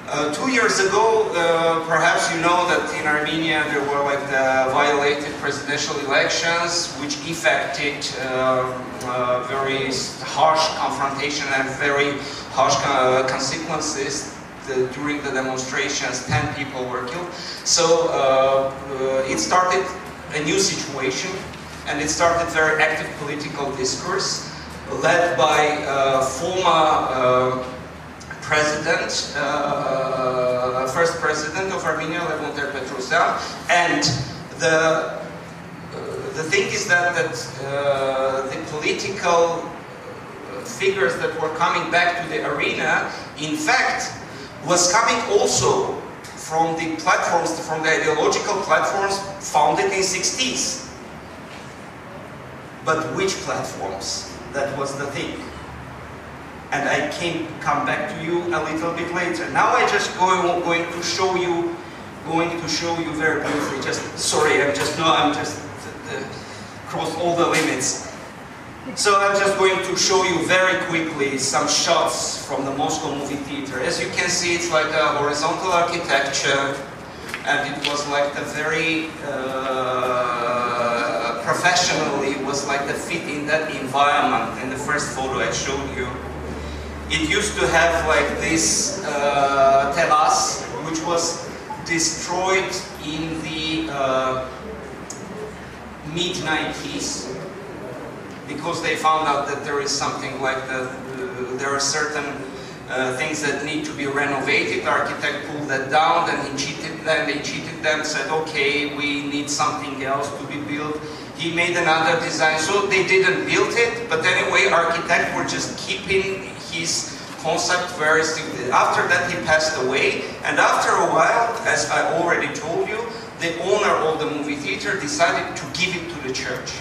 2 years ago, perhaps you know that in Armenia there were like the violated presidential elections, which affected very harsh confrontation and very harsh consequences. During the demonstrations, 10 people were killed. So it started a new situation, and it started very active political discourse led by former president, first president of Armenia, Leisure&Research and the thing is that the political figures that were coming back to the arena, in fact, was coming also from the platforms, from the ideological platforms founded in 60s. But which platforms? That was the thing. And I come back to you a little bit later. Now I just going to show you very briefly. Just sorry, I'm just crossed all the limits. So I'm just going to show you very quickly some shots from the Moscow movie theater. As you can see, it's like a horizontal architecture, and it was like the very professionally was like the fit in that environment. In the first photo I showed you. It used to have like this terrace, which was destroyed in the mid-90s because they found out that there is something like there are certain things that need to be renovated. The architect pulled that down, then he cheated them. They cheated them, said, okay, we need something else to be built. He made another design, so they didn't build it, but anyway, architects were just keeping his concept very strictly. After that, he passed away, and after a while, as I already told you, the owner of the movie theater decided to give it to the church.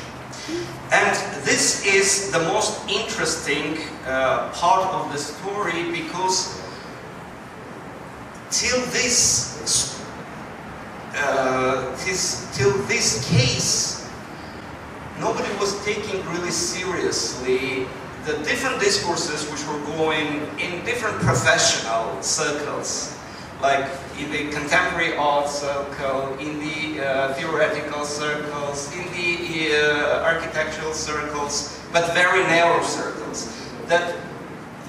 And this is the most interesting part of the story, because till this case, nobody was taking really seriously the different discourses which were going in different professional circles, like in the contemporary art circle, in the theoretical circles, in the architectural circles, but very narrow circles. That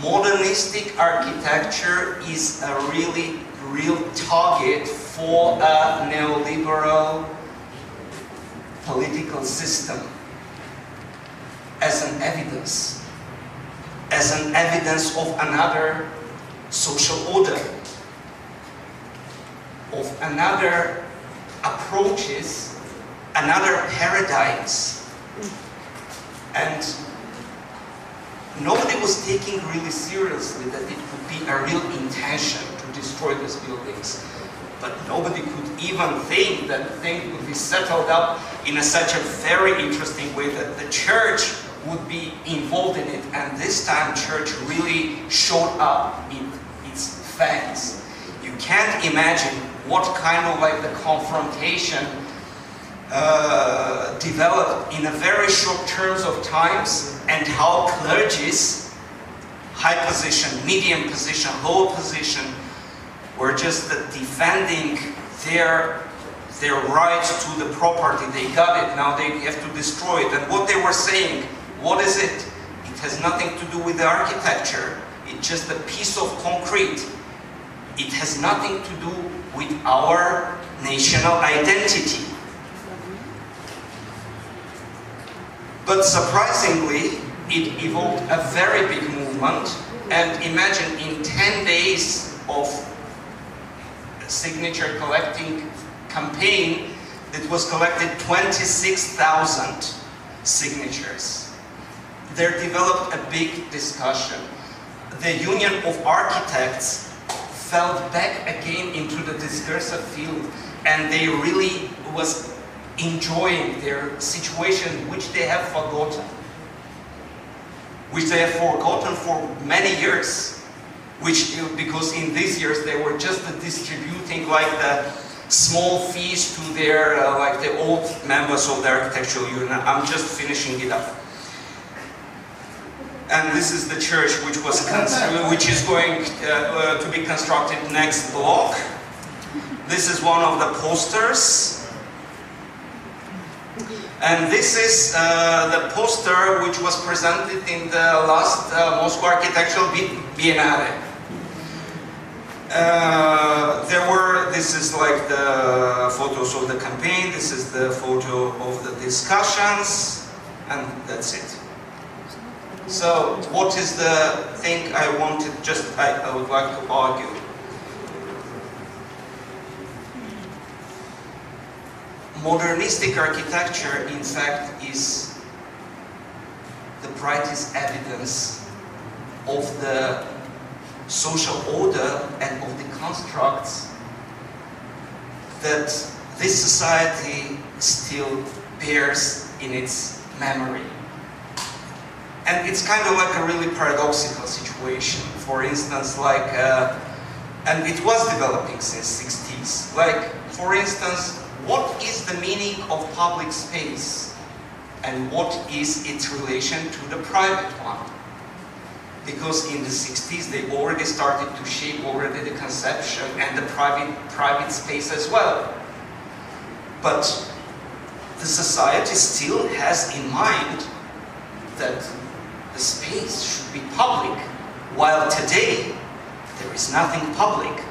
modernistic architecture is a real target for a neoliberal political system as an evidence of another social order, of another approaches, another paradigms. And nobody was taking really seriously that it could be a real intention to destroy these buildings. But nobody could even think that things would be settled up in such a very interesting way that the church would be involved in it. And this time church really showed up in its fangs. You can't imagine what kind of like the confrontation developed in a very short terms of times, and how clergies, high position, medium position, low position, were just defending their rights to the property. They got it, now they have to destroy it. And what they were saying, what is it? It has nothing to do with the architecture. It's just a piece of concrete. It has nothing to do with our national identity. But surprisingly, it evoked a very big movement. And imagine, in 10 days of signature collecting campaign, it was collected 26,000 signatures. There developed a big discussion. The Union of Architects fell back again into the discursive field, and they really was enjoying their situation, which they have forgotten. For many years, because in these years they were just distributing like the small fees to their like the old members of the architectural union. I'm just finishing it up. And this is the church which is going to be constructed next block. This is one of the posters. And this is the poster which was presented in the last Moscow Architectural Biennale. This is like the photos of the campaign, this is the photo of the discussions, and that's it. So, what is the thing I wanted, I would like to argue? Modernistic architecture, in fact, is the brightest evidence of the social order and of the constructs that this society still bears in its memory. And it's kind of like a really paradoxical situation. For instance, like, and it was developing since 60s. Like, for instance, what is the meaning of public space? And what is its relation to the private one? Because in the 60s, they already started to shape already the conception and the private space as well. But the society still has in mind that the space should be public, while today there is nothing public.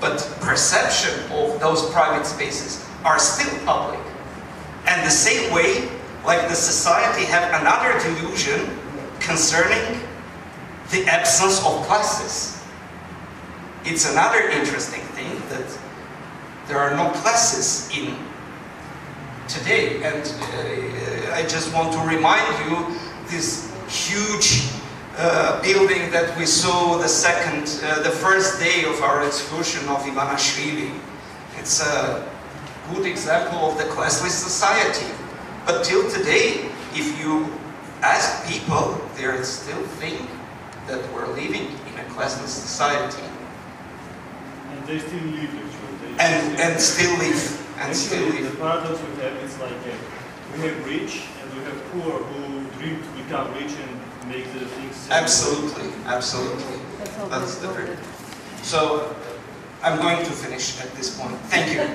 But perception of those private spaces are still public. And the same way, like the society have another delusion concerning the absence of classes. It's another interesting thing that there are no classes in today. And I just want to remind you this huge building that we saw the first day of our excursion of Ivanishvili. It's a good example of the classless society. But till today, if you ask people, they still think that we're living in a classless society. And they still live, actually. And still live. And still live. The paradox we have is like we have rich and we have poor who dream to become rich and make the things. Absolutely, absolutely. That's the truth. So I'm going to finish at this point. Thank you.